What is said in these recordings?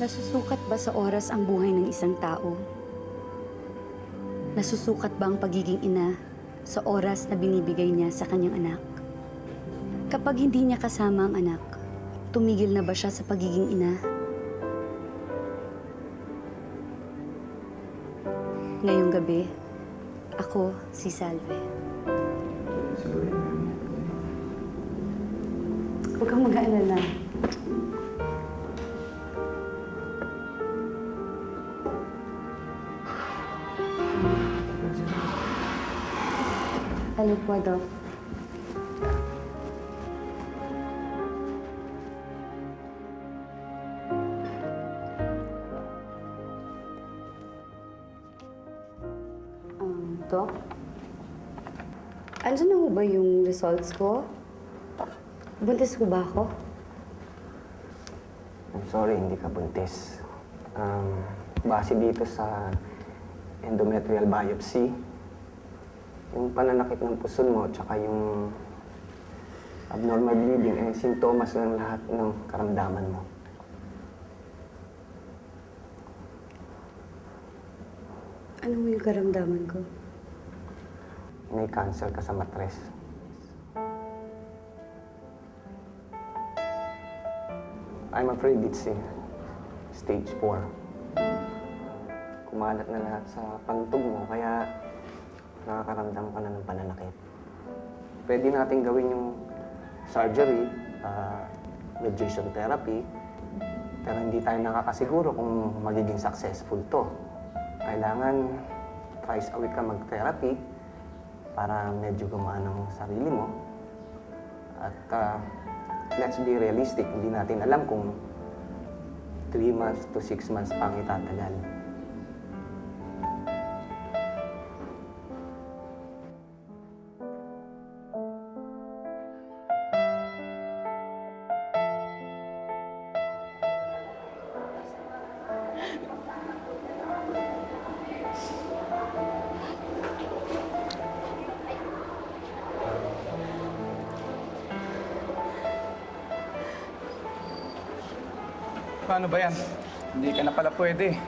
Nasusukat ba sa oras ang buhay ng isang tao? Nasusukat ba ang pagiging ina sa oras na binibigay niya sa kanyang anak? Kapag hindi niya kasama ang anak, tumigil na ba siya sa pagiging ina? Ngayong gabi, ako si Salve. Huwag kang mag-aalala. Ano po, Doc? Doc? Andiyan na ho ba yung results ko? Buntis ko ba ako? I'm sorry, hindi ka buntis. Base dito sa endometrial biopsy, yung pananakit ng puson mo, tsaka yung abnormal bleeding, sintomas ng lahat ng karamdaman mo. Ano mo yung karamdaman ko? May cancer ka sa matres. I'm afraid it's stage 4. Kumalat na lahat sa pantog mo, kaya nakakaramdam ka na ng pananakit. Pwede natin gawin yung surgery, radiation therapy, pero hindi tayo nakakasiguro kung magiging successful to. Kailangan thrice a week ka mag-therapy para medyo gumaan ang sarili mo. At let's be realistic, hindi natin alam kung 3 months to 6 months pang itatagal. Paano ba yan? Hindi ka na pala pwede.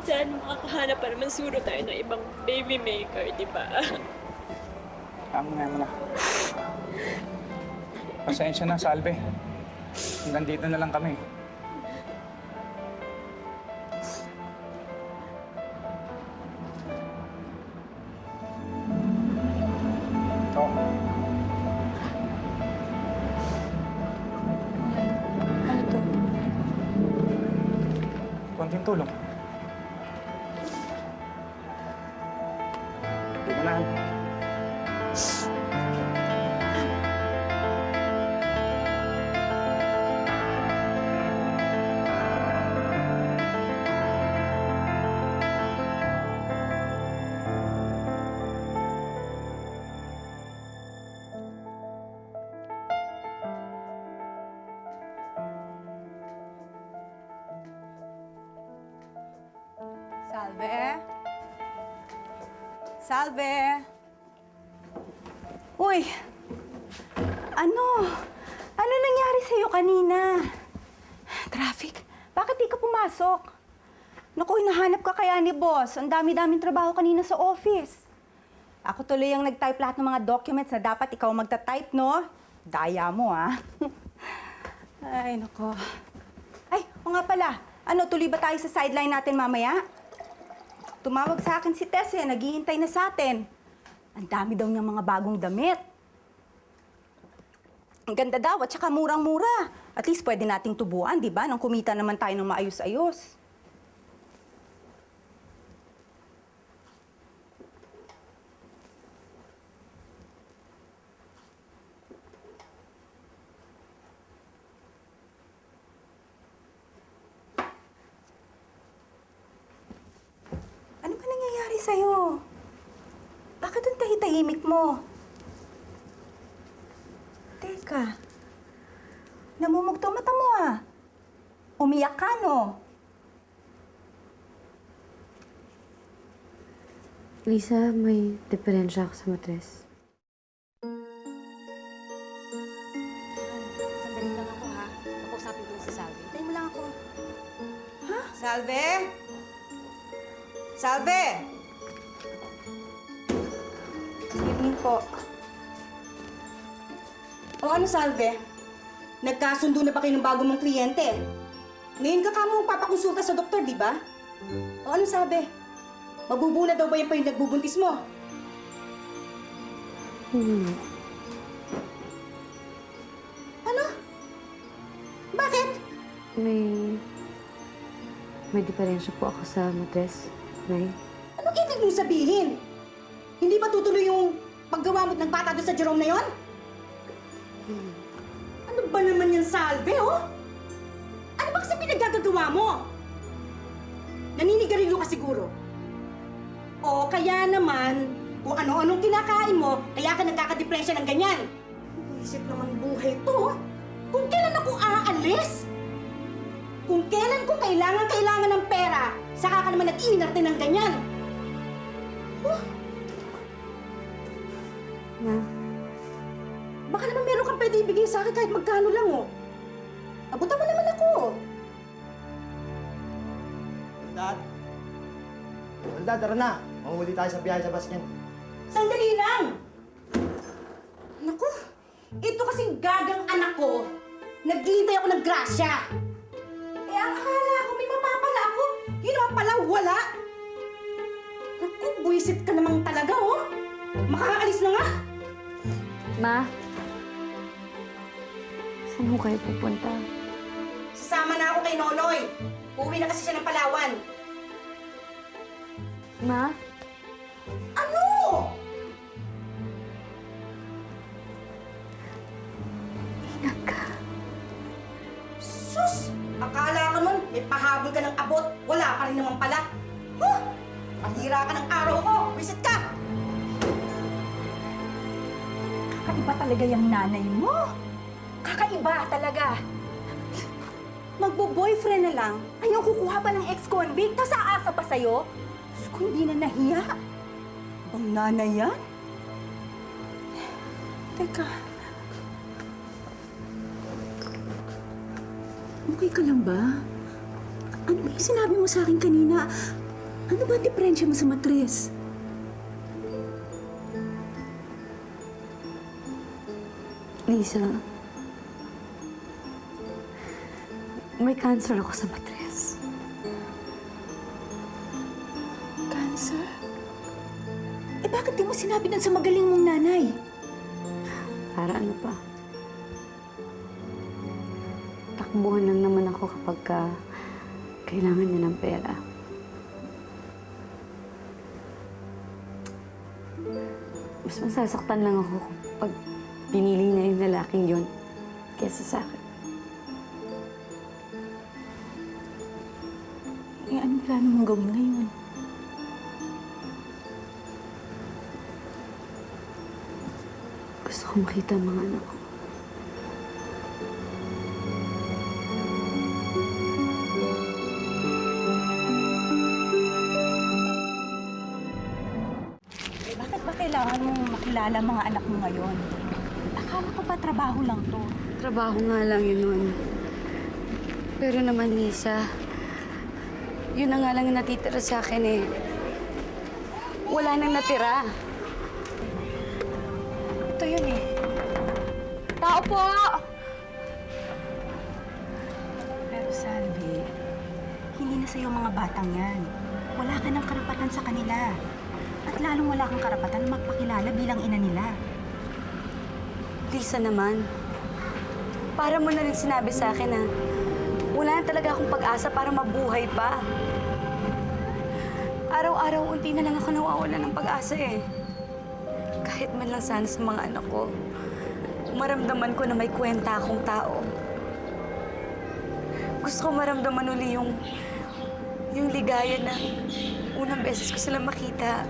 Saan makakahanap pa naman suro tayo ng ibang baby maker, di ba? Tama na. Pasensya na, Salve. Hanggang dito na lang kami. Oh. Ano to? Konting tulong. Hindi mo na. Salve? Salve? Uy! Ano? Ano nangyari sa'yo kanina? Traffic? Bakit di ka pumasok? Naku, hinahanap ka kaya ni boss. Ang dami-daming trabaho kanina sa office. Ako tuloy ang nag-type lahat ng mga documents na dapat ikaw magta-type, no? Daya mo, ah. Ay, nako. Ay, o nga pala. Ano, tuloy ba tayo sa sideline natin mamaya? Tumawag sa akin si Tess, naghihintay na sa atin. Ang dami daw niyang mga bagong damit. Ang ganda daw, at saka murang-mura. At least pwede nating tubuan, di ba? Nang kumita naman tayo ng maayos-ayos. Ano ba nangyayari sa'yo? Bakit ang tahitahimik mo? Teka. Namumugto mata mo, ah. Umiyak ka, no? Lisa, may diferensya ako sa matres. Sandali lang ako, ha? Salve! Good evening po. O ano, Salve? Nagkasundo na ba kayo ng bago mong kliyente? Ngayon ka kamo papakonsulta sa doktor, di ba? O ano sabi? Mabubuna daw ba yan pa yung nagbubuntis mo? Ano? Bakit? May diferensya po ako sa matres, Nay. Anong ibig mong sabihin? Hindi ba tutuloy yung paggawa mo ng bata doon sa Jerome na yon? Ano ba naman yung Salve, oh? Ano ba kasi pinaggagawa mo? Naninigarilyo ka siguro. O kaya naman, kung ano-anong kinakain mo, kaya ka nagkakadepresya ng ganyan. Isip naman buhay to, oh. Kung kailan ako aalis? Kung kailan ko kailangan ng pera, saka ka naman nag-iinarte ng ganyan. Ma, Baka naman meron kang pwede ibigay sa akin kahit magkano lang, oh. Abutan mo naman ako. Dad! Dad, tara na! Mahuli tayo sa biyahe sa bus niyan. Sandali lang! Naku, ito kasing gagang anak ko. Naghihintay ako ng grasya. Eh, ang akala ko may mapapala ako. Yun naman pala, wala. Naku, buwisit ka namang talaga, oh. Makakaalis na nga. Ma, saan ho kayo pupunta? Sasama na ako kay Nonoy. Uuwi na kasi siya ng Palawan. Ma? Ano? Ingat ka. Sus! Akala ka nun, may pahabol ka ng abot. Wala pa rin naman pala. Huh! Panira ka ng araw ko. Wisit ka! Kakaiba talaga yung nanay mo. Kakaiba talaga. Magbo-boyfriend na lang. Ayaw kukuha pa ng ex-convict. Tas aasa pa sa'yo. Diyos ko, hindi na nahiya. Bang nanay yan? Teka. Okay ka lang ba? Ano ba yung sinabi mo sa akin kanina? Ano ba ang diferensya mo sa matres? Lisa, may cancer ako sa matres. Cancer? Eh bakit di mo sinabi dun sa magaling mong nanay? Para ano pa? Takbuhan lang naman ako kapag kailangan niya ng pera. Mas masasaktan lang ako pag pinili niya yung lalaking yun kesa sa akin. Eh anong plano mong gawin ngayon? Gusto ko makita ang mga anak ko. Eh, bakit ba kailangan mong makilala mga anak mo ngayon? Akala ko pa trabaho lang to. Trabaho nga lang yun nun. Pero naman, Lisa, yun na nga lang yung natitira sa akin eh. Wala nang natira. Ito yun eh. Tao po! Pero Salvi, hindi na sa'yo mga batang yan. Wala ka ng karapatan sa kanila. At lalong wala kang karapatan na magpakilala bilang ina nila. Lisa naman, para mo na rin sinabi sa akin na wala na talaga akong pag-asa para mabuhay pa. Araw-araw, unti na lang ako nawawala ng pag-asa eh. Kahit man lang sana sa mga anak ko, maramdaman ko na may kwenta akong tao. Gusto ko maramdaman uli yung ligaya na unang beses ko sila makita.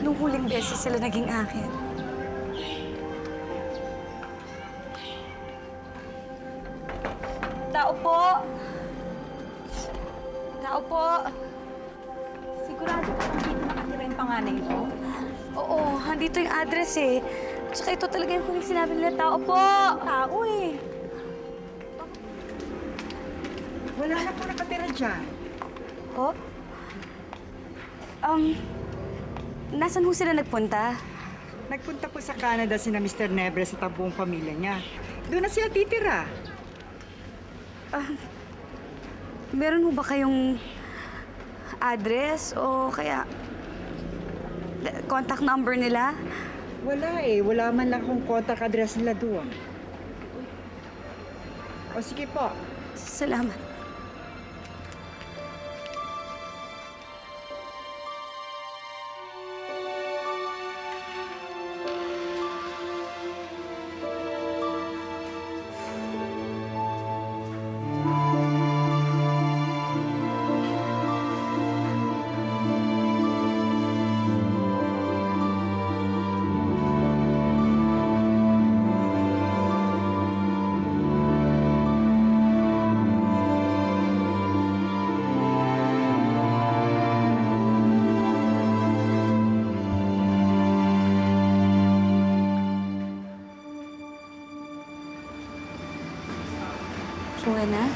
Nung huling beses sila naging akin. Tao po! Tao po! Sigurado ka kung dito nakatira yung panganay mo? Oo, andito yung address eh. Tsaka ito talaga yung huling sinabi nila, tao po! Tao eh. Wala na po nakatira dyan. Oh? Nasaan ho sila nagpunta? Nagpunta po sa Canada sina Mr. Nebres at ang buong pamilya niya. Doon na sila titira. Meron ho ba kayong address o kaya contact number nila? Wala eh. Wala man lang akong contact address nila doon. O sige po. Salamat. Rowena?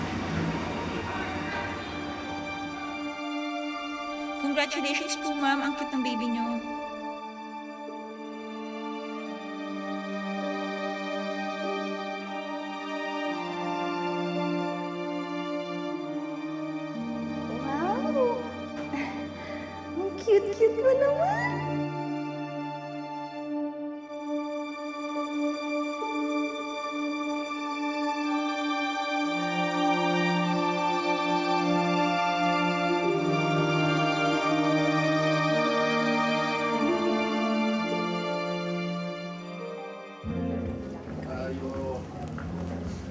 Congratulations po, ma'am. Ang cute ng baby niyo. Wow! Ang cute-cute mo naman!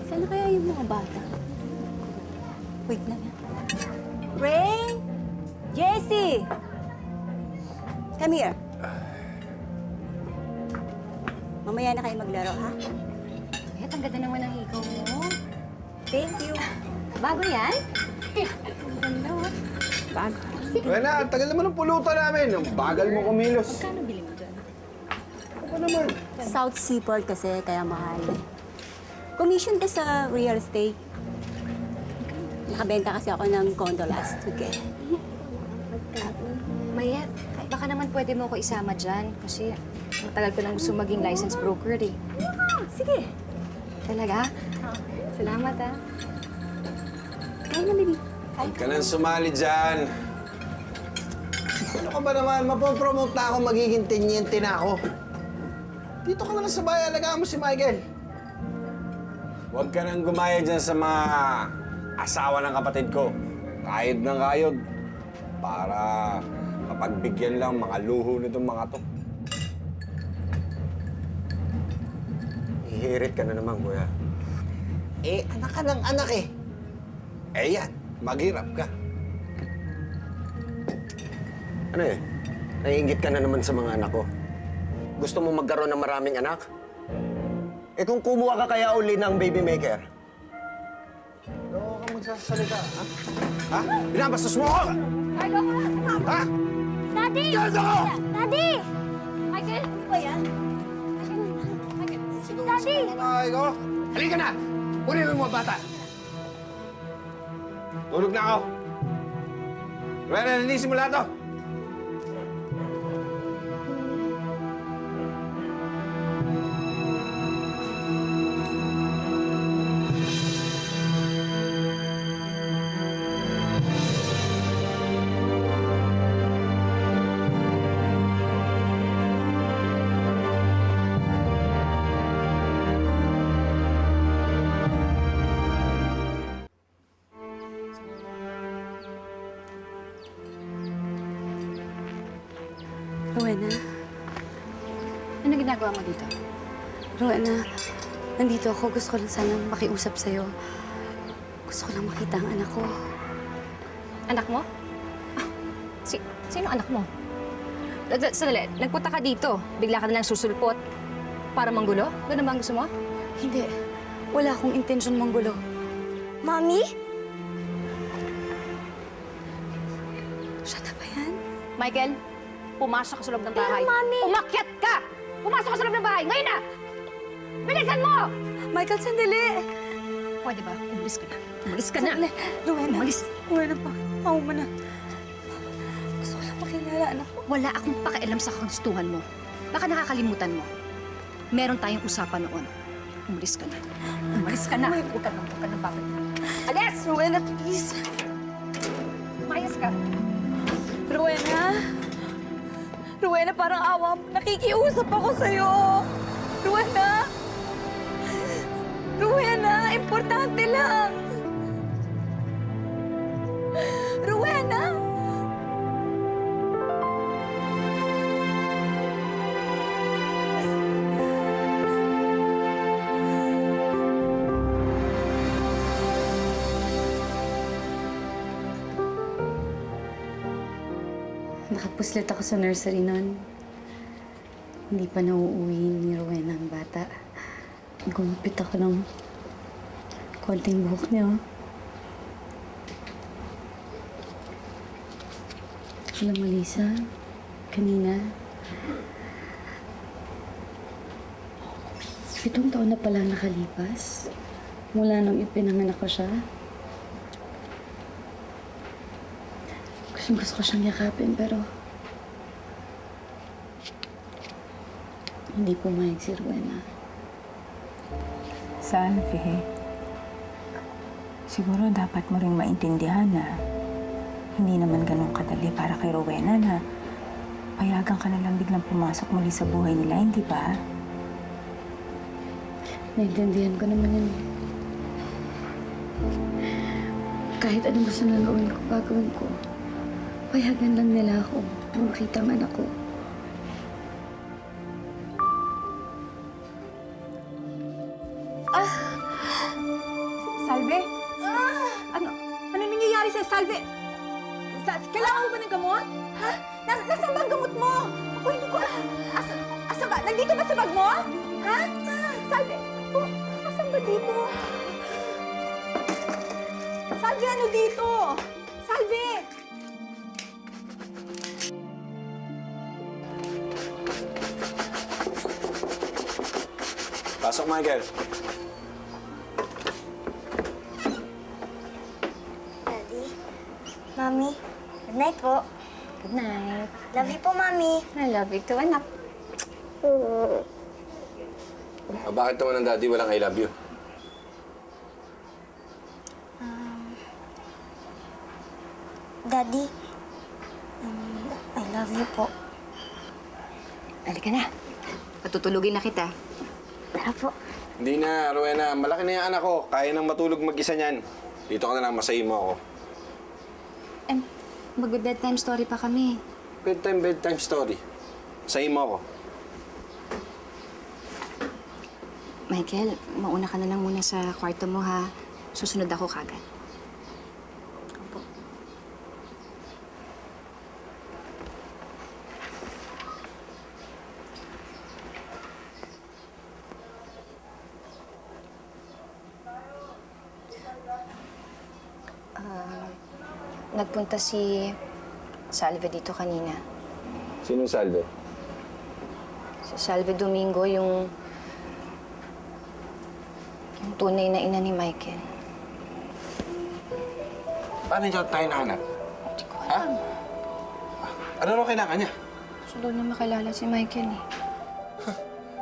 Saan na kaya yung mga bata? Wait lang. Ray! Jessie! Come here. Mamaya na kayo maglaro, ha? Eh, ang ganda naman ng higaw mo. Thank you. Bago yan? Wala, ang tagal naman ng pulutan namin. Ang bagal mo kumilos. Kano bili mo dyan? Ako naman. South Seaport kasi, kaya mahal. Commission ka sa real estate. Nakabenta kasi ako ng condo last week eh. Mayet, baka naman pwede mo ko isama dyan kasi matagal ko nang gusto maging licensed broker eh. Sige. Talaga? Salamat ah. Kaya na, baby. Huwag ka nang sumali dyan. Ano ka ba naman? Mapopromote na ako, magiging tenyente na ako. Dito ka na lang sa bayan, alagaan mo si Michael. Huwag ka nang gumaya dyan sa mga asawa ng kapatid ko. Kayod ng kayod. Para mapagbigyan lang mga luho nitong mga to. Hihirit ka na naman, kuya. Eh, anak ka ng anak eh. Eh yan, maghirap ka. Ano eh? Naiinggit ka na naman sa mga anak ko. Gusto mo magkaroon ng maraming anak? Eh kung kumuha ka kaya uli ng baby maker? Loko ka magsasalita, ha? Ha? Binabastos mo ako! Ha? Daddy! Gado! Daddy! Michael, ano ba yan? Daddy! Ay ko! Halika na! Kunin mo yung mga bata! Tulog na ako! Rwena, nanisin mo lahat to! Rowena? Ano ginagawa mo dito? Rowena, nandito ako. Gusto ko lang sanang makiusap sa'yo. Gusto ko lang makita ang anak ko. Anak mo? Ah, sino anak mo? Sandali, nagpunta ka dito. Bigla ka na lang susulpot. Para manggulo? Ganun ba ang gusto mo? Hindi. Wala akong intensyon manggulo. Mommy? Siya na ba yan? Michael, pumasok ka sa loob ng bahay. Pero, Mami! Umakyat ka! Pumasok ka sa loob ng bahay! Ngayon na! Bilisan mo! Michael, sandali! Pwede ba? Umalis ka na. Umalis ka na. Sandali. Rowena. Umalis. Rowena, pa. Ako mo na. Gusto ko lang makilala anak ko. Wala akong pakialam sa kagustuhan mo. Baka nakakalimutan mo. Meron tayong usapan noon. Umalis ka na. Umalis ka na. Huwag ka na bakit. Alis! Rowena, please. Umayos ka. Rowena? Rowena, parang awa mo. Nakikiusap ako sa'yo. Rowena? Rowena, importante lang. Rowena? Nakapuslit ako sa nursery noon. Hindi pa nauuwi ni Rowena ang bata. Gumupit ako ng konting buhok niya. Alam mo, Lisa, kanina, 7 taon na pala nakalipas mula nung ipinanganak ko siya. Gusto ko siyang yakapin, pero hindi pumayag si Rowena. Salve, siguro dapat mo ring maintindihan na hindi naman ganun kadali para kay Rowena na payagan ka na lang biglang pumasok muli sa buhay nila, hindi ba? Naintindihan ko naman yun. Kahit anong gusto na gawin ko, gagawin ko. Payagan lang nila ako na makita ang anak ko. Salve? Ano nangyayari sa'yo, Salve? Kailangan mo ba ng gamot? Ha? Nasaan ba ang gamot mo? Ako hindi ko alam. Asan ba? Nandito ba sa bag mo? Ha? Salve? Oh, asan ba dito? Salve, ano dito? Salve! Pasok, Michael. Daddy, Mami, good night po. Good night. Love you po, Mami. I love you too, anak. Bakit naman ang daddy walang I love you? Daddy, I love you po. Halika na. Patutulugin na kita. Tara po. Hindi na, Rowena. Malaki na yung anak ko. Kaya nang matulog mag-isa niyan. Dito ka na lang, masahin mo ako. Magbe-bedtime story pa kami. Bedtime story. Masahin mo ako. Michael, mauna ka na lang muna sa kwarto mo, ha? Susunod ako kagad. Opo. Nagpunta si Salve dito kanina. Sinong Salve? Si Salve Domingo, yung tunay na ina ni Michael. Paano niya tayo nahanap? Ha? Ano naman kailangan niya? Gusto daw niya makilala si Michael, eh.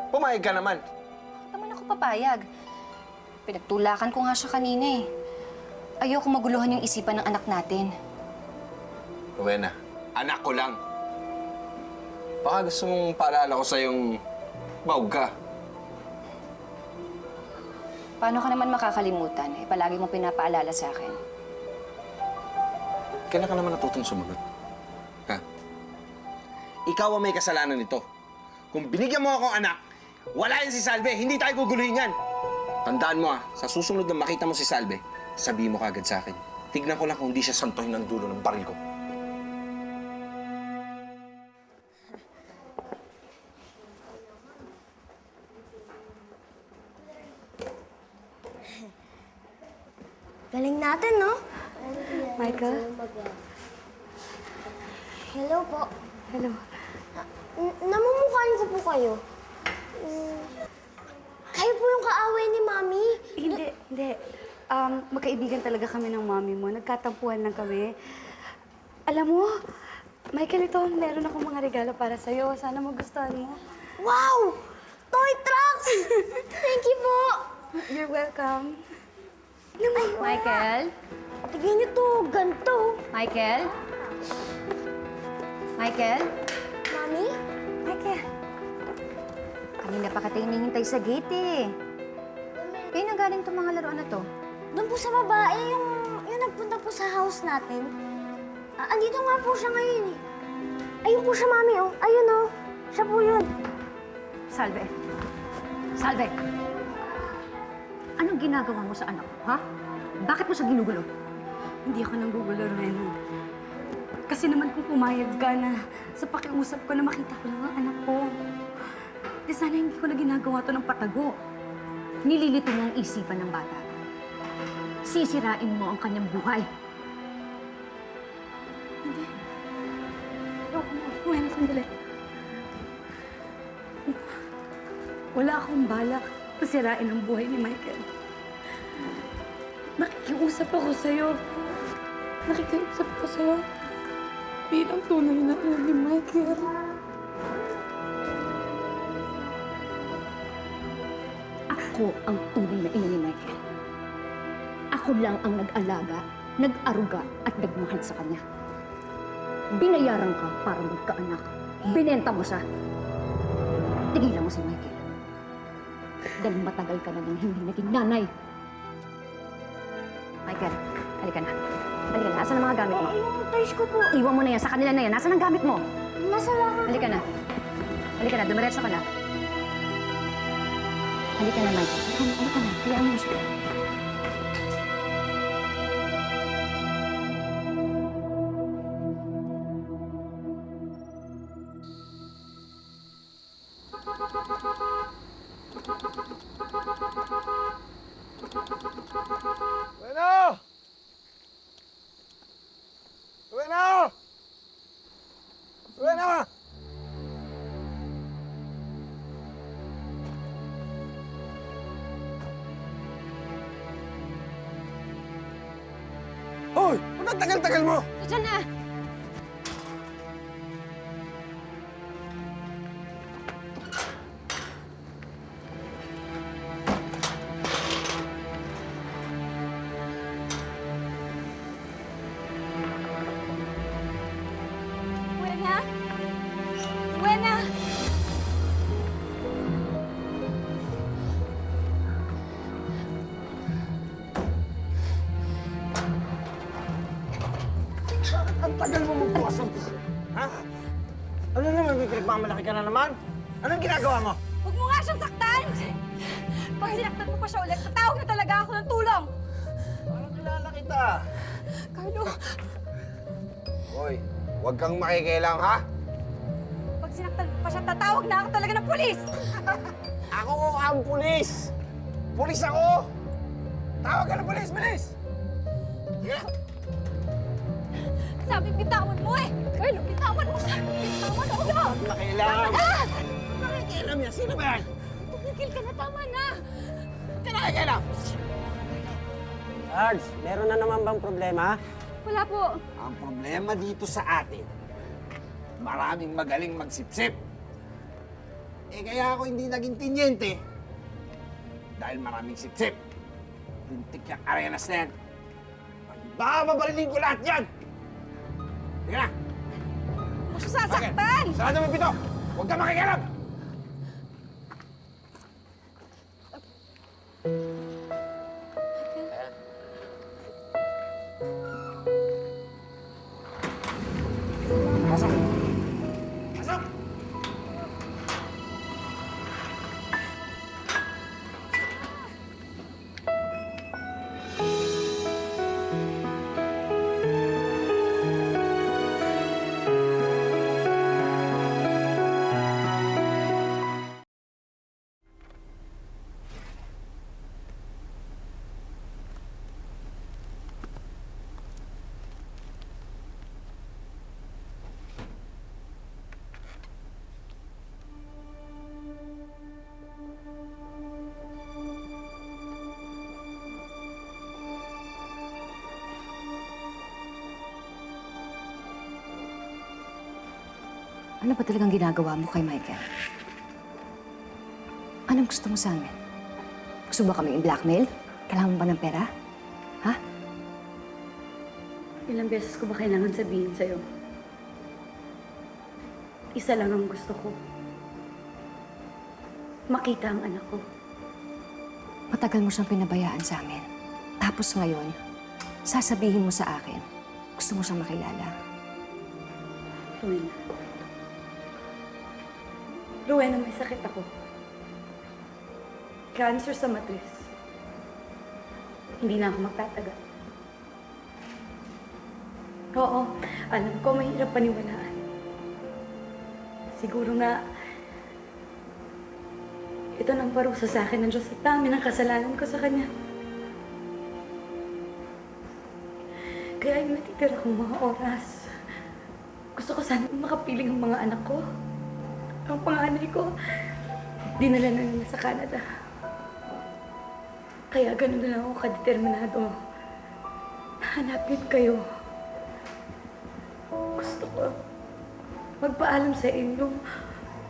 Pumayag ka naman. Naman ako papayag. Pinagtulakan ko nga siya kanina, eh. Ayoko maguluhan yung isipan ng anak natin. Rowena, anak ko lang. Baka gusto mong paalala ko sa yung bawg ka. Paano ka naman makakalimutan, eh? Palagi mo pinapaalala sa akin. Kailan ka naman natutong sumagot? Ha? Ikaw ang may kasalanan nito. Kung binigyan mo akong anak, wala yan si Salve. Hindi tayo guguluhin yan. Tandaan mo, sa susunod na makita mo si Salve, sabihin mo kagad sa akin. Tignan ko lang kung hindi siya santohin ng dulo ng baril ko. Galing natin, no? Michael? Hello po. Hello. Namumukhaan ko po kayo. Kayo po yung kaaway ni Mami. Hindi. Magkaibigan talaga kami ng mami mo. Nagkatampuhan lang kami. Alam mo, Michael, ito, meron akong mga regalo para sa'yo. Sana magustuhan mo. Wow! Toy trucks! Thank you po! You're welcome. Michael? Tignan niyo to, ganito. Michael? Michael? Mami? Michael? Kanina pa kita hinihintay sa gate eh. Kaya nang galing itong mga laruan na to? Doon po sa babae, yung nagpunta po sa house natin. Andito nga po siya ngayon eh. Ayun po siya, Mami, oh. Ayun, oh. Siya po yun. Salve. Salve! Anong ginagawa mo sa anak ko, ha? Bakit mo siya ginugulo? Hindi ako nanggugulo, Rowena. Kasi naman kung pumayag ka na sa pakiusap ko na makita ko lang ang anak ko. Di sana hindi ko na ginagawa to ng patago. Nililito mo ang isipan ng bata. Sisirain mo ang kanyang buhay. Hindi. Rowena, sandali. Wala akong balak pasirain ang buhay ni Michael. Nakikiusap ako sa'yo. Nakikiusap ako sa'yo. Bilang tunay na ina ni Michael. Ako ang tunay na ina ni Michael. Ako lang ang nag-alaga, nag-aruga at nagmahal sa kanya. Binayaran ka para magkaanak. Binenta mo siya. Tigilan mo si Michael. Dahil matagal ka na nang hindi naging nanay. Michael, halika na. Halika na. Asan ang mga gamit mo? Yung toys ko po. Iwan mo na yan. Sa kanila na yan. Asan ang gamit mo? Nasa lahat. Halika na. Halika na. Dumiretso ka na. Halika na, Michael. Halika na. Hayaan mo siya. Bueno! Bueno! Bueno! Hoy! Ba't ang tagal-tagal mo? Diyan na! Buena? Buena? Ang tagal mo magbukas ang... Ha? Ano naman, may pinagmamalaki ka na naman? Anong ginagawa mo? Huwag mo nga siyang saktan! Pag sinaktan mo pa siya ulit, tatawag na talaga ako ng tulong! Parang kilala kita. Carlo, Hoy, huwag kang makikialam, ha? pag sinaktan mo pa siya, tatawag na ako talaga ng pulis! Ako ang pulis! Pulis ako! Tawag ka ng pulis, bilis! Sige na. Sabi, bitawan mo eh! Carlo, bitawan mo siya! Bitawan mo na! Nakialam! Nakikialam yan! Sino ba yan? Tumigil ka na, tama na! Ka nakikialam! Ards, meron na naman bang problema? Wala po. Ang problema dito sa atin, maraming magaling magsipsip. Eh kaya ako hindi naging tinyente. Dahil maraming sipsip. Lintik yung arenas na yan. Baka mabarilin ko lahat yan! Sige na! Huwag mo siya sasaktan! Sarado mo yung pito! Huwag ka makikialam! Pasok! Pasok! Ano ba talagang ginagawa mo kay Michael? Anong gusto mo sa amin? Gusto ba kaming i-blackmail? Kailangan mo ba ng pera? Ha? Ilang beses ko ba kailangan sabihin sa'yo? Isa lang ang gusto ko. Makita ang anak ko. Matagal mo siyang pinabayaan sa amin. Tapos ngayon, sasabihin mo sa akin, gusto mo siyang makilala. Rowena. Rowena, may sakit ako. Cancer sa matris. Hindi na ako magtatagal. Oo, alam ko mahirap paniwalaan. Siguro nga, ito nang parusa sa akin ng Diyos sa dami ng kasalanan ko sa Kanya. Kaya yung natitira kong mga oras, gusto ko sana makapiling ang mga anak ko. Ang panganay ko, dinala na nila sa Canada. Kaya ganun na lang ako kadeterminado. Hanapin kayo. Gusto ko magpaalam sa inyo.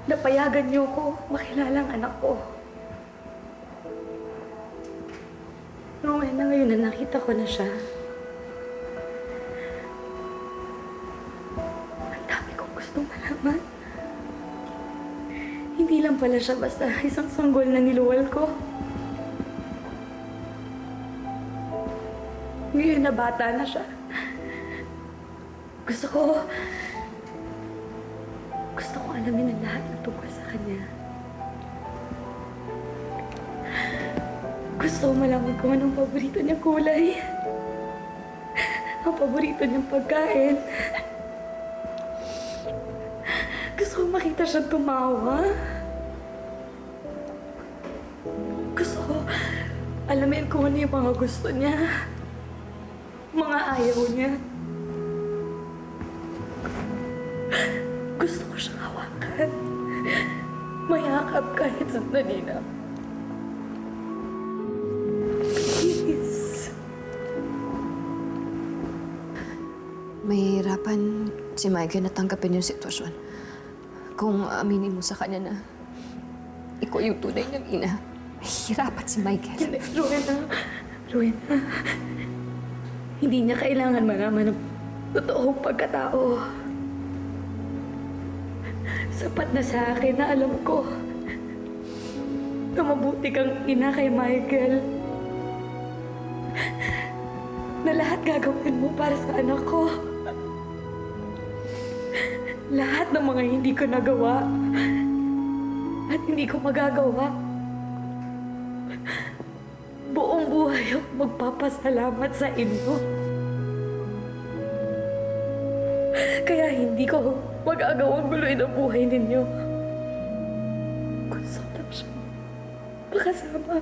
Napayagan niyo ko makilala ang anak ko. Rowena, ngayon na nakita ko na siya. Ang dami kong gustong malaman. Hindi lang pala siya basta isang sanggol na niluwal ko. Ngayon na bata na siya. Gusto ko alamin ang lahat ng tungkol sa kanya. Gusto ko malaman kung anong paborito niyang kulay. Ang paborito niyang pagkain. Gusto ko makita siyang tumawa. Gusto ko alamin kung ano yung mga gusto niya. Mga ayaw niya. Gusto ko siyang hawakan. Mayakap kahit sandali na. Please. Mahihirapan si Michael na tanggapin yung sitwasyon. Kung aminin mo sa kanya na ikaw yung tunay ng ina, mahihirapan si Michael. Rowena. Hindi niya kailangan malaman ng totoong pagkatao. Sapat na sa akin na alam ko na mabuti kang ina kay Michael. Na lahat gagawin mo para sa anak ko. Lahat ng mga hindi ko nagawa at hindi ko magagawa. Buong buhay ako magpapasalamat sa inyo. Kaya hindi ko magagawang guloy ng buhay ninyo. Gusto lang siya makasama.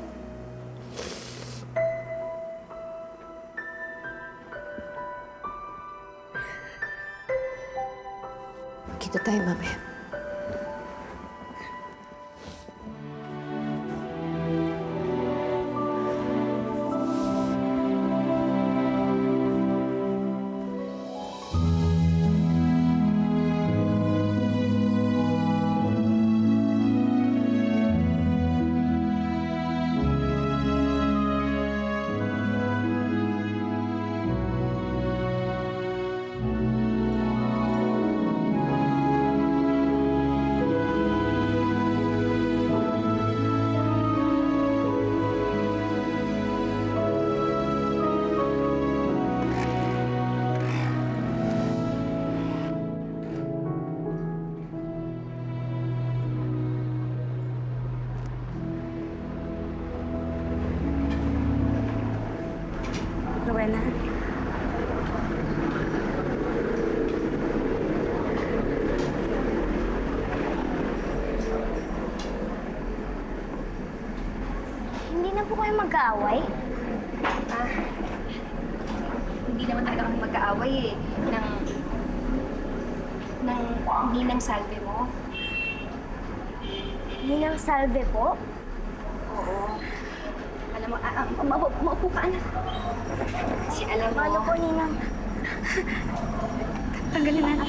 Kita tayo, Mami. Rowena. Hindi na po kayo mag-aaway? Hindi naman talaga kami magkaaway eh. Ninang salve mo. Ninang salve po? Oo. Alam mo, maupo ka, anak. Kasi alam mo... Ano po, Ninang? Tanggalin na.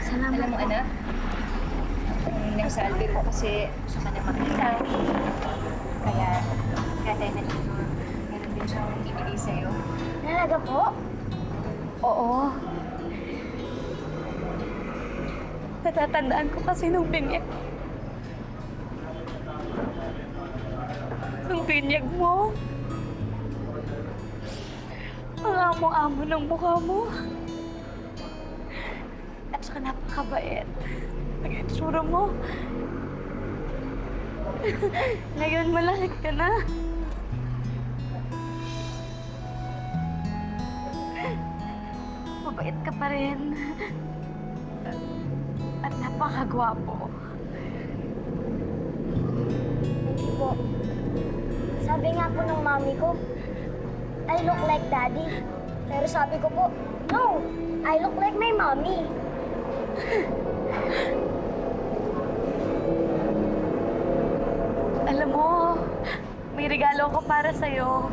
Salamat Alam mo, po. anak, yung salve mo kasi gusto ka na makita. Kaya tayo nandito. Meron din siyang ibigay sa'yo. Talaga po? Oo. Natatandaan ko kasi nung binyag. Nung binyag mo. Ang amo-amo ng mukha mo. At saka napakabait. Nag-itsura mo. Ngayon malaki ka na. Mabait ka pa rin. At napakagwapo. Hindi po. Sabi nga po ng mami ko, I look like daddy. Pero sabi ko po, no, I look like my mommy. Alam mo, may regalo ko para sa'yo.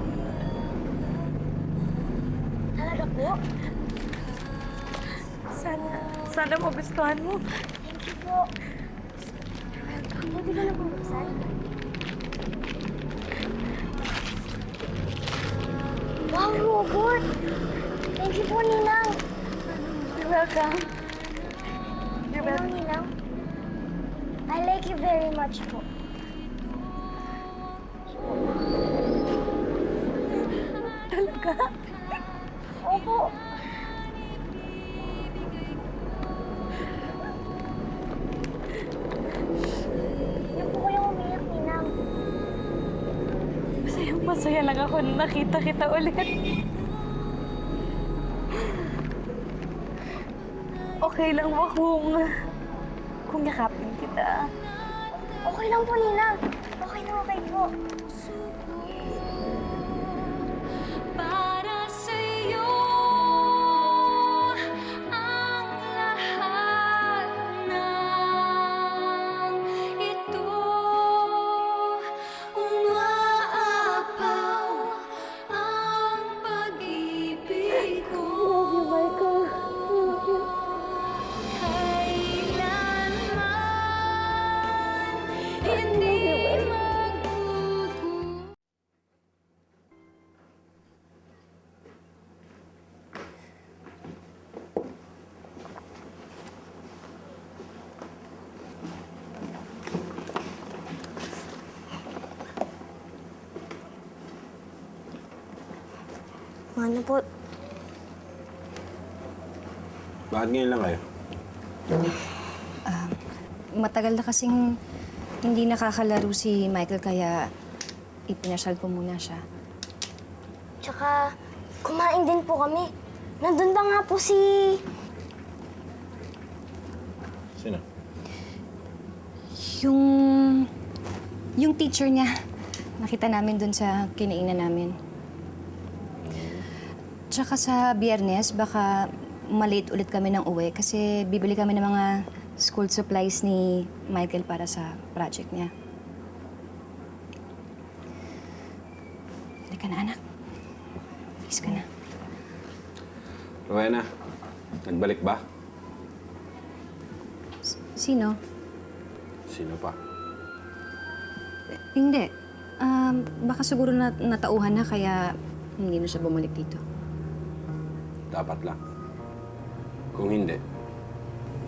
Talaga po? Sana magustuhan mo. Thank you po. Pwede ba na bubuksan? Wow, Robot! Thank you po, Ninang. You're welcome. You're Hello, welcome. Ninang. I like you very much po. Talaga? Opo. Hindi po kayong umiyak, Ninang. Masaya lang ako na nakita kita ulit. Okay lang ba kung yakapin kita? Okay lang po, Ninang. Okay na okay po. Para sa'yo ang lahat ng ito. Umaapaw ang pag-ibig ko. Love you, Michael. Love you. Kailanman hindi magbubuo. Ano po? Bakit ngayon lang kayo? Matagal na kasing hindi nakakalaro si Michael kaya ipinasyal ko muna siya. Tsaka, kumain din po kami. Nandun ba nga po si... Sino? Yung teacher niya. Nakita namin dun sa kinainan namin. Tsaka sa Biyernes, baka malate ulit kami ng uwi kasi bibili kami ng mga school supplies ni Michael para sa project niya. Halika na, anak. Please ka na. Rowena, nagbalik ba? Sino? Sino pa? Hindi. Baka siguro natauhan na kaya hindi na siya bumalik dito. Dapat lang. Kung hindi,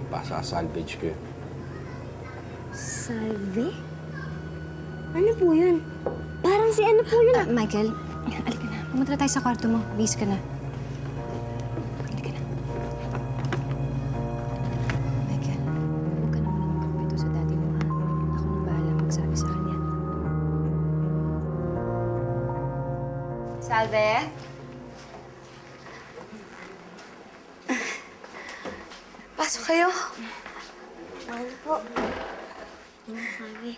pasasalvage ko yun. Salve? Ano po yun? Parang si ano po yun? Michael, alika na. Pumunta na tayo sa kwarto mo. Bis ka na. Alika na. Michael, huwag ka na muna magkumpito sa daddy mo, ha? Ako nang bahala magsabi sa kanya. Salve? Pasok kayo. Ano po? Ano sabi?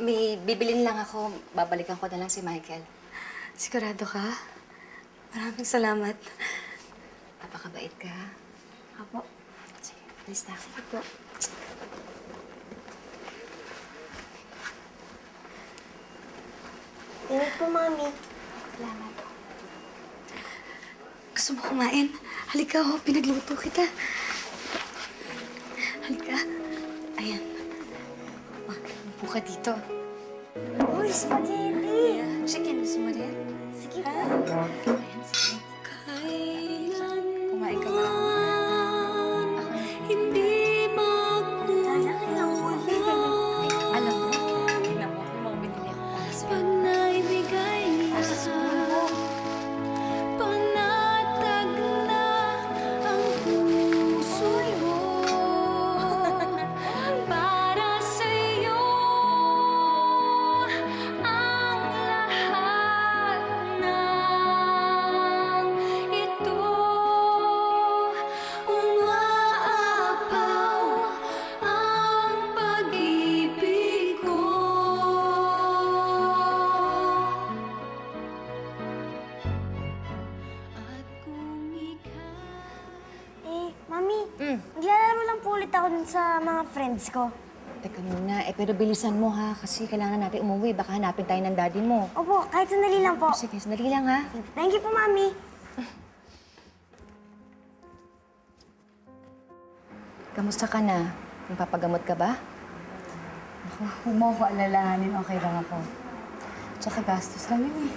May bibilin lang ako. Babalikan ko na lang si Michael. Sigurado ka? Maraming salamat. Napakabait ka. Apo. Sige, alis na ako. Apo. Ingat po, Mami. Salamat. Gusto mo kumain? Halika, oh, pinagluto kita. Halika. Ayan. Upo ka dito. Uy, spaghetti! Chicken, gusto mo rin? Sige Ha? po. Ayan, sige. Kumain ka ba? Sana kinahuli. Alam mo, tingnan mo, may mga binili ako para sa'yo. Para sa school mo. Mami, maglalaro lang po ulit ako dun sa mga friends ko. Teka muna, pero bilisan mo ha, kasi kailangan natin umuwi. Baka hanapin tayo ng daddy mo. Opo, kahit sandali lang po. Sige, sandali lang ha. Thank you po, Mami. Kamusta ka na? Magpapagamot ka ba? Huwag mo ako alalahanin, okay lang ako. Tsaka gastos lang yun eh.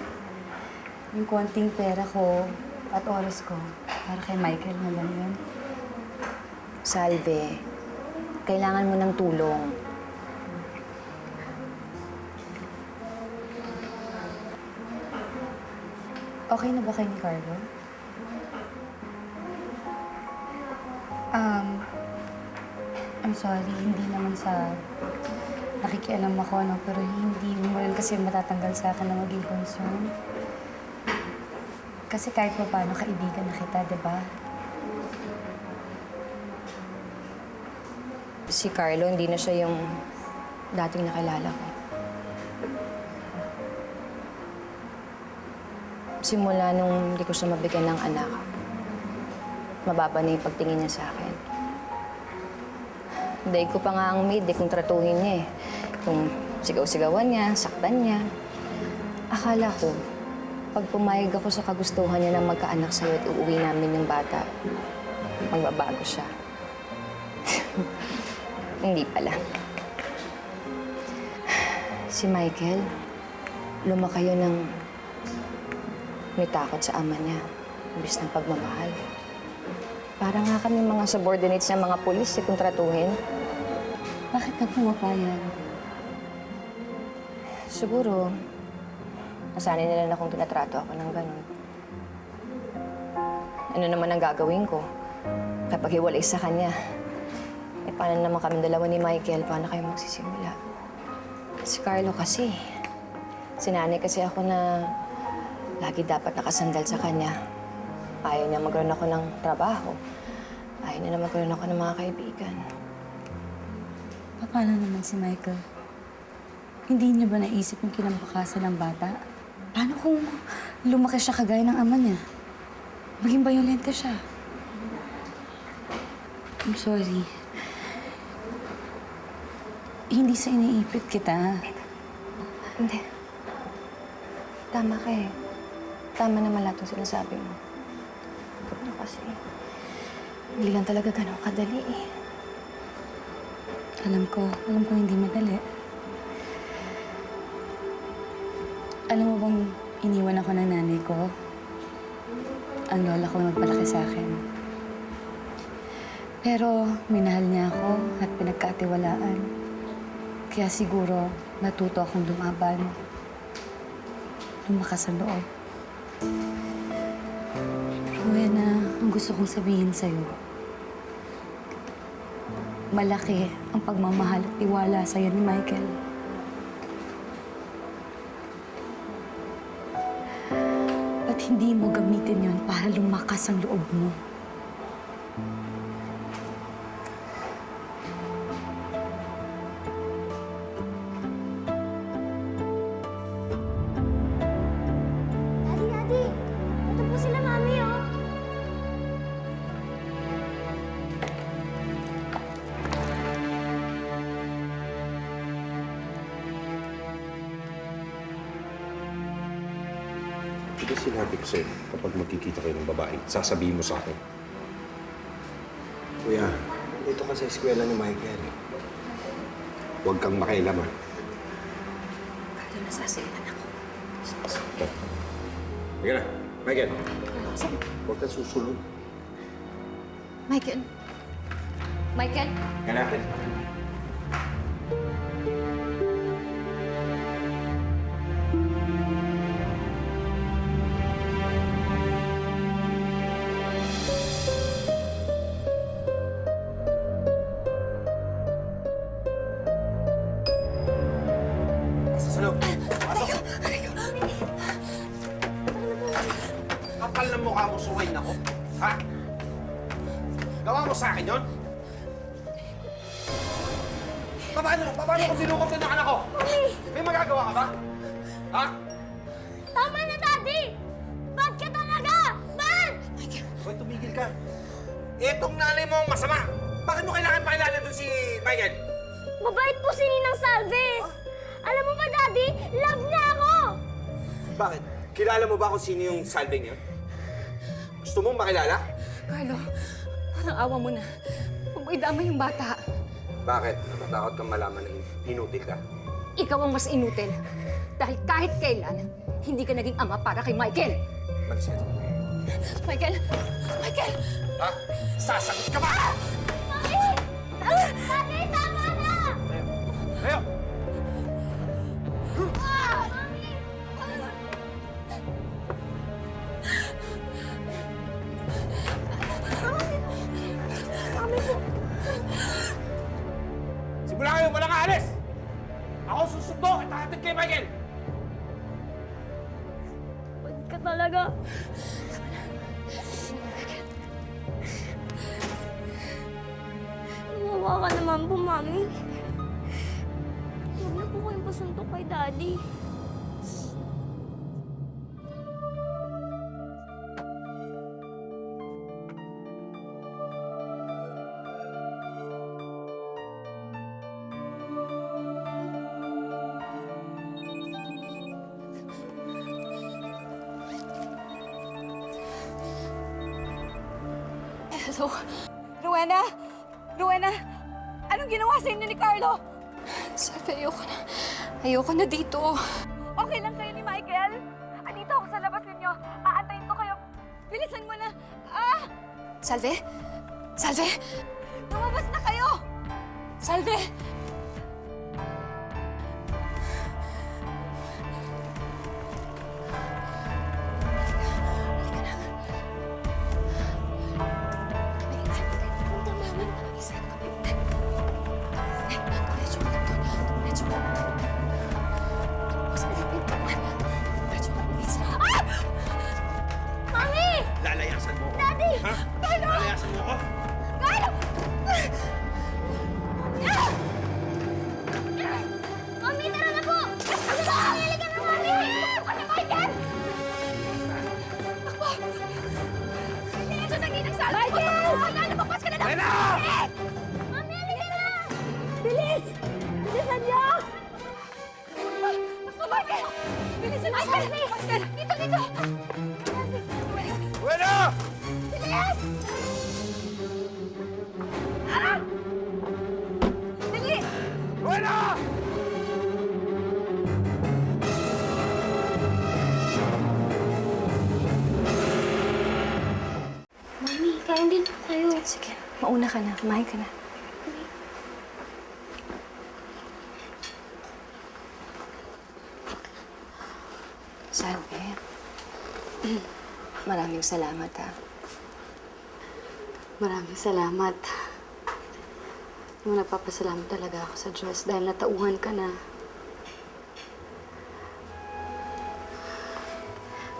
Yung konting pera ko at oras ko, para kay Michael na lang yun. Salve, kailangan mo ng tulong. Okay na ba kayo ni Carlo? I'm sorry, hindi naman sa nakikialam ako, no? Pero hindi mo rin kasi matatanggal sa akin na maging concern. Kasi kahit pa paano, kaibigan na kita, di ba? Si Carlo, hindi na siya yung dating nakilala ko. Simula nung hindi ko siya mabigyan ng anak, mababa na yung pagtingin niya sa akin. Daig ko pa nga ang maid, kung tratuhin niya eh. Kung sigaw-sigawan niya, saktan niya. Akala ko, pag pumayag ako sa kagustuhan niya na magkaanak sa'yo at uuwi namin yung bata, magbabago siya. Hindi pala. Si Michael, lumaki yun ng may takot sa ama niya, imbis ng pagmamahal. Parang nga kami mga subordinates ng mga pulis kung tratuhin. Bakit ka pumapayag? Siguro, nasanay nila na kung tinatrato ako ng ganun. Ano naman ang gagawin ko kapag hiwalay sa kanya? Eh, paano naman kami dalawa ni Michael? Paano kayo magsisimula? Si Carlo kasi. Sinanay kasi ako na lagi dapat nakasandal sa kanya. Ayaw niya magkaroon ako ng trabaho. Ayaw niya na magkaroon ako ng mga kaibigan. Paano naman si Michael? Hindi niya ba naisip yung kinabukasan ng bata? Paano kung lumaki siya kagaya ng ama niya? Maging bayolente siya. I'm sorry. Hindi sa iniipit kita. Hindi. Tama ka eh. Tama naman lahat ng sinasabi mo. Ano kasi, hindi lang talaga ganun kadali eh. Alam ko hindi madali. Alam mo bang iniwan ako ng nanay ko? Ang lola ko nagpalaki sa akin. Pero minahal niya ako at pinagkatiwalaan. Kaya siguro natuto akong lumaban. Lumakas ang loob. Rowena, ang gusto kong sabihin sa'yo, malaki ang pagmamahal at tiwala sa'yo ni Michael. Ba't hindi mo gamitin yon para lumakas ang loob mo? Daddy! Ito po sila, Mami, oh. Ito sinabi ko sa'yo, kapag magkikita kayo ng babae, sasabihin mo sa akin. Kuya, dito ka sa eskwela ni Michael. Huwag kang makialaman. Carlo, nasasailan ako. Sige na, Michael. Huwag kang susunod. Michael? Michael? Ganapin. Susunod. Pasok. Kapal ng mukha mo, suway na ko. Ha? Gawa mo sa akin yun? Paano kung dinukot ng anak ko? May magagawa ka ba? Ha? Tama na, Daddy! Bad ka talaga! Bad! Hoy, tumigil ka. Etong nanay mo ang masama. Bakit mo kailangan pakilala doon si Michael? Mabait po si Ninang Salve! Alam mo ba, Daddy? Love niya ako! Bakit? Kilala mo ba kung sino yung salving yun? Gusto mong makilala? Carlo, parang awa mo na. Huwag mo idama yung bata. Bakit? Natatakot kang malaman na inutil ka? Ikaw ang mas inutil. Dahil kahit kailan, hindi ka naging ama para kay Michael. Malis ka. Michael! Michael! Ha? Sasagot ka ba? Mami! Daddy, tama na! Leo! Mami! Mami po. Simula ngayon, walang aalis! Ako susundo at hahatid kay Michael! Bad ka talaga. Nawawa ka naman po, Mami. Huwag na po kayong pasuntok kay Daddy. Hello? Rowena! Rowena! Anong ginawa sa inyo ni Carlo? Sabi, ayoko na. Ayoko na dito. Okay lang kayo ni Michael? Andito ako sa labas ninyo. Aantayin ko kayo. Bilisan mo na. Ah! Salve? Salve? Lumabas na kayo! Salve! Mami! Lalayasan mo ako. Daddy! Ha? Carlo! Lalayasan mo ako? Carlo! Mami, tara na po! Mami, halika na, Mami! Ano ba yan? Ito naging salve! Michael! Wala, lumabas ka na lang! Lena! Mami, halika na! Bilis! Bilisan niyo! Michael! Bilisan mo! Michael! Michael! Dito, dito! Bueno! Bilis! Ah! Dali! Bueno! Mami, kain din po kayo. Sige, mauna ka na. Kumain ka na. Salve. Maraming salamat, ha. Maraming salamat. Nagpapasalamat talaga ako sa Diyos dahil natauhan ka na.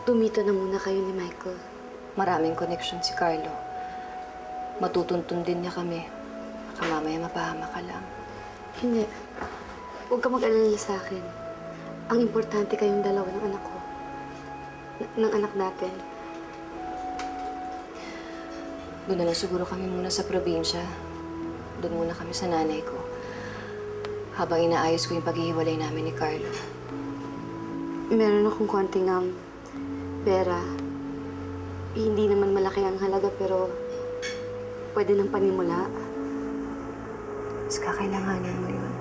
Tumito na muna kayo ni Michael. Maraming connection si Carlo. Matutuntun din niya kami. Baka mamaya mapahama ka lang. Hindi. Huwag ka mag-alala sa akin. Ang importante kayong dalawa ng anak ko. Ng anak natin. Doon na lang siguro kami muna sa probinsya. Doon muna kami sa nanay ko. Habang inaayos ko yung paghihiwalay namin ni Carlo. Meron akong konting pera. Hindi naman malaki ang halaga pero pwede ng panimula. Mas kakailanganin mo yun.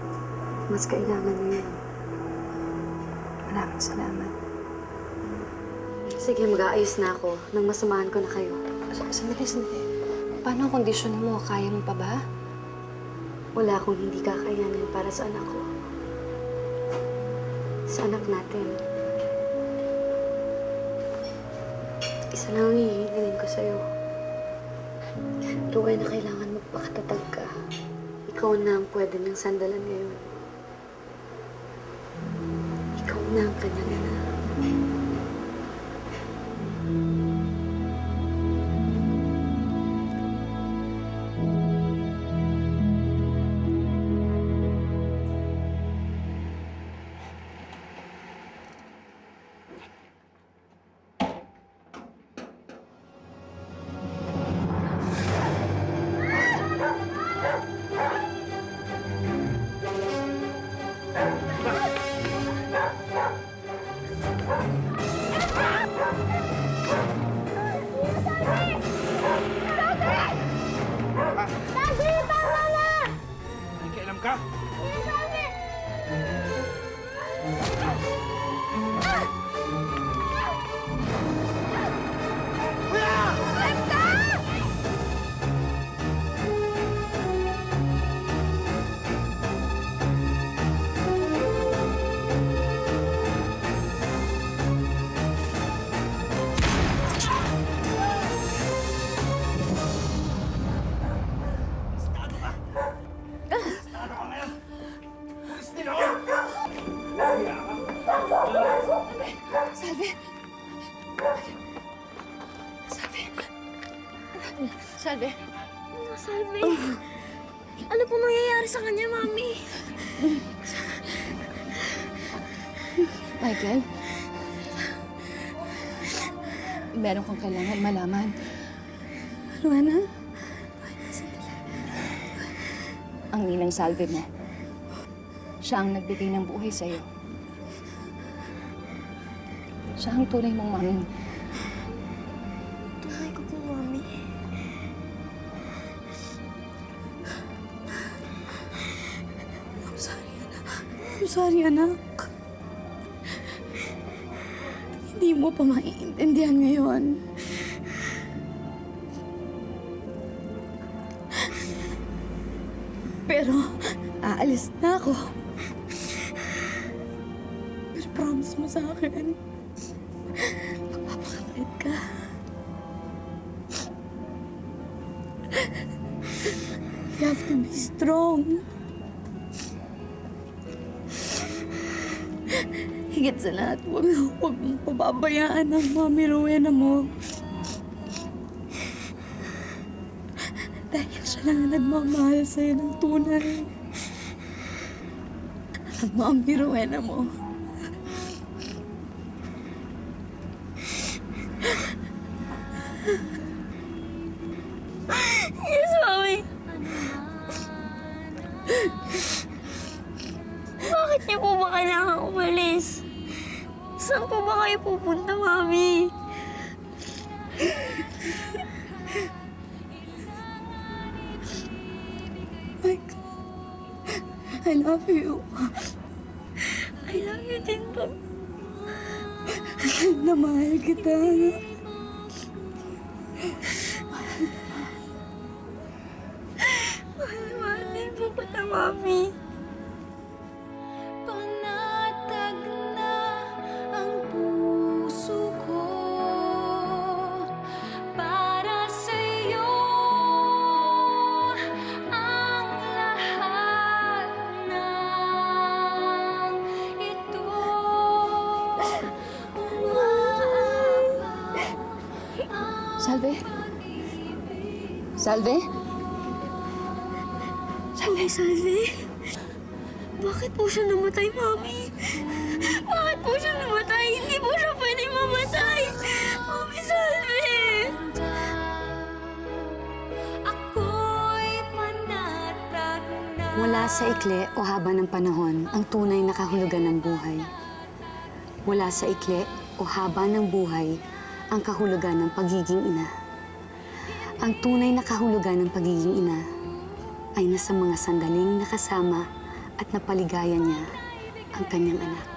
Mas kailangan mo yun. Maraming salamat. Sige, mag-aayos na ako nang masamahan ko na kayo. Sandali. Paano ang kondisyon mo? Kaya mo pa ba? Wala akong hindi kakayanin para sa anak ko. Sa anak natin. Isa lang ang hihingin ko sa'yo. Rowena, kailangan magpakatatag ka. Ikaw na ang pwede ng sandalan ngayon. Ikaw na ang kanyang ina. Daddy, tama na! May kailam ka? Salve. Salve. Ano po nangyayari sa kanya, Mami? Michael? Meron kang kailangan malaman. Rowena? Ang ninang Salve mo. Siya ang nagbigay ng buhay sa'yo. Siya ang tunay mong mami. Tunay ko po, Mami. I'm sorry, anak. Hindi mo pa maiintindihan ngayon. Pero, aalis na ako. Pero promise mo sa akin, magpapakabait ka. You have to be strong. Higit sa lahat, huwag mong pababayaan ang Mami Rowena mo. Dahil siya lang ang nagmamahal sa'yo ng tunay. Ang Mami Rowena mo. Yes, Mami. Bakit niyo po ba kailangan umalis? Saan po ba kayo pupunta, Mami? Mike, I love you. I love you din po. Mahal na mahal kita. Mahal din po kita, Mami. Panatag na ang puso ko para sa'yo ang lahat ng ito. Salve? Salve? Salve? Bakit po siya namatay, Mami? Bakit po siya namatay? Hindi po siya pwedeng mamatay! Mami, Salve! Ako'y panatag na. Wala sa ikli o haba ng panahon ang tunay na kahulugan ng buhay. Wala sa ikli o haba ng buhay ang kahulugan ng pagiging ina. Ang tunay na kahulugan ng pagiging ina ay nasa mga sandaling nakasama at napaligayan niya ang kanyang anak.